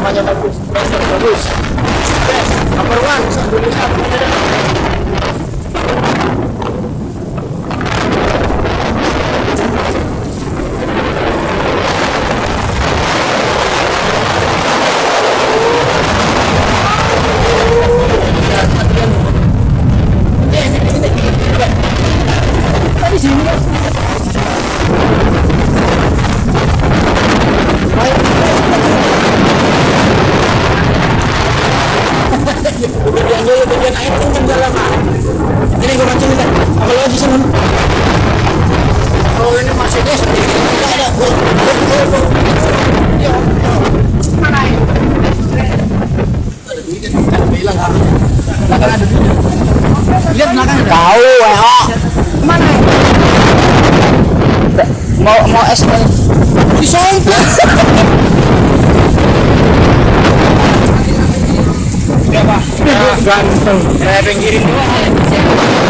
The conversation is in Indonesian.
namanya bagus, bagus. Best, number one, Indonesia. Di sini kan. Bagian air itu kan dalam. Ini gue mancing kan. Apa lagi sih? Oh ini Mercedes. Tidak ada. Mana ini? Bilang belakang ada. Lihat belakang. Tahu mana ya? Mau es di sompet. Ya Pak, ganteng. Saya pinggirin doang.